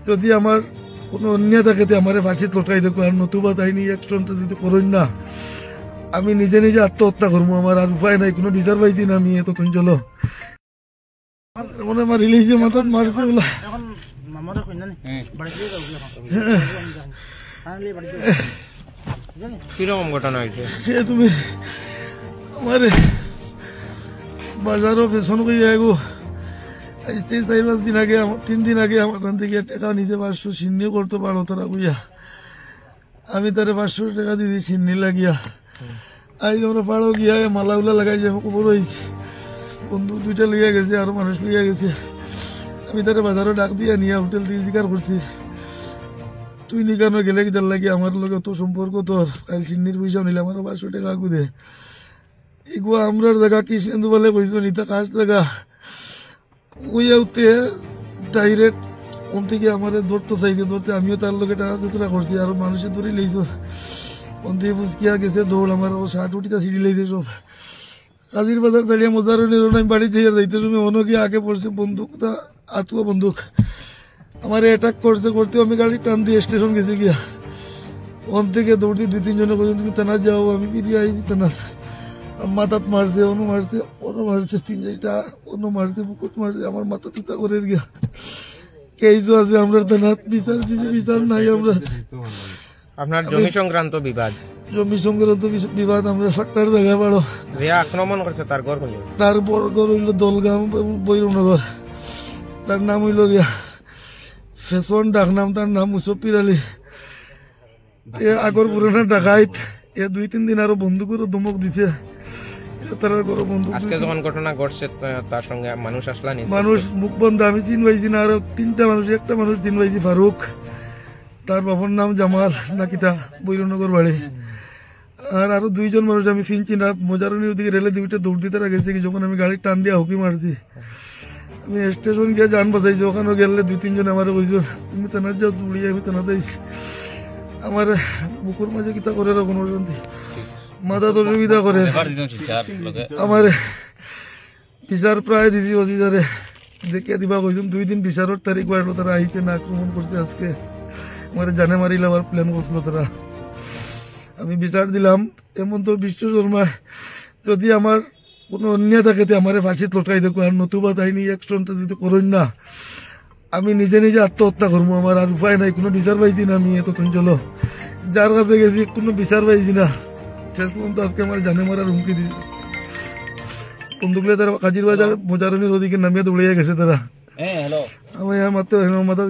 যদি আমার কোনো অন্যায় থাকে আমার ফাঁসি লটকাই দেখো, আর নতুবা তাই নিয়ে অ্যাক্সিডেন্টটা যদি করুন না, আমি নিজে নিজে আত্মহত্যা করবো। আমার আর উপায় নাই, কোনো বিচার পাইছি না আমি। এত চলো মনে আমার রিলিজে মাথাত মারছে বলা। কিরকম ঘটনা হয়েছে? তুমি আমার বাজারও পেছন কইয়া গো, 4-5 দিন আগে 3 দিন আগে আমার ওখান থেকে টাকা নিজে 500 সিন্নি করতে পারো তারা কইয়া, আমি তারে 500 টাকা দিয়েছি সিন্নি লাগিয়া। আজ আমরা পাড়ো গিয়া মালা উলা লাগাই যে খবর হয়েছে, বন্ধু 2টা লইয়া গেছে, আরো মানুষ লইয়া গেছে। আমি তারে বাজারও ডাক দিয়া নিয়ে হোটেল দিয়ে জিকার করছি, তুই নিকানো গেলে কি তার লাগে আমার লোক তো সম্পর্ক তোর, কাল সিন্নির পয়সা নিলে আমার 500 টাকা আগুদে। এগুলো আমরার জায়গা কৃষ্ণেন্দু বলে কইস নিতা কাজ জায়গা ওইয়া উঠতে ডাইরেক্ট ওন থেকে আমার ধরতে চাইছে, ধরতে আমিও তার লোকে টাকা চেষ্টা করছি, আরো মানুষের ধরে লইছো ওন থেকে বুঝকিয়া গেছে দৌড়, আমার 60 উঠিটা সিঁড়ি লইছে সব। কাজির বাজার দাঁড়িয়ে মজার আমি বাড়ি থেকে যাইতে তুমি অন্য গিয়ে আগে পড়ছে বন্দুকটা, আতুয়া বন্দুক আমার অ্যাটাক করছে, করতে আমি গাড়ি টান দিয়ে স্টেশন গেছি গিয়া। ওন থেকে দৌড়তে 2-3 জনে বলছেন তুমি থানা যাও, আমি ফিরিয়ে আইছি থানা। মাথাত মারছে, অনু মারছে, অনু মারছে 3-4টা, অনু মারছে, বুকুত মারছে, আমার মাথা তুতা করে গিয়া। কেইজো আছে আমরা থানাত, বিচার দিছি, বিচার নাই। আমরা আপনার জমি সংক্রান্ত বিবাদ, জমি সংক্রান্ত বিবাদ আমরা ফাট্টার জায়গা পাড়ো। যে আক্রমণ করছে তার ঘর কোন? তার বড় ঘর হইল দলগাম বৈরনগর, তার নাম হইল গিয়া ফেশন, ডাক নাম তার নাম মুসফির আলী। আগর পুরানা ডাকাইত, 2-3 দিন আরো বন্দুকেরও ধমক দিছে। তার ঘরে বন্দুক। আজকে যখন ঘটনা ঘটছে তার সঙ্গে মানুষ আসলা নি? মানুষ মুখ বন্ধ, আমি চিন পাইছি না। আরো 3টা মানুষ, একটা মানুষ চিন পাইছি ফারুক, তার বাবার নাম জামাল নাকিতা, বৈরনগর বাড়ি। আর আরো 2 জন মানুষ আমি চিনছি না। মজারুনির দিকে রেলে 2টা দৌড় দিতে গেছে, যখন আমি গাড়ি টান দিয়ে হুকি মারছি, আমি স্টেশন গিয়ে যান বাজাইছি। ওখানে গেলে 2-3 জন আমার কইছো তুমি তেনা যাও, দৌড়িয়ে আমি তেনা যাইছি। আমার বুকুর মাঝে কিতা করে কোনো শান্তি, মাথা তো সুবিধা করে। আমার বিচার প্রায় দিছি অজিজারে দেখে দিবা কইছুন, 2 দিন বিচারের তারিখ বাড়লো, তারা আইছে না, আক্রমণ করছে আজকে। আমার জানে মারিলে আবার প্ল্যান করছিল তারা, আমি বিচার দিলাম। এমন তো বিশ্ব শর্মা যদি আমার কোনো অন্যায় থাকে আমার ফাঁসি লটকাই দেখো, আর নতুবা তাই নিয়ে অ্যাক্সিডেন্টটা যদি করুন না, আমি নিজে নিজে আত্মহত্যা করবো। আমার আর উপায় নাই, কোনো বিচার পাইছি না আমি। এত চলো যার কাছে গেছি কোনো বিচার পাইছি না, শেষ পর্যন্ত আজকে আমার জানে মারার হুমকি দিয়েছে। বন্দুকলে তারা কাজির বাজার মজারুনির ওদিকে নামিয়ে দৌড়িয়ে গেছে তারা। আমি মারতে মাথা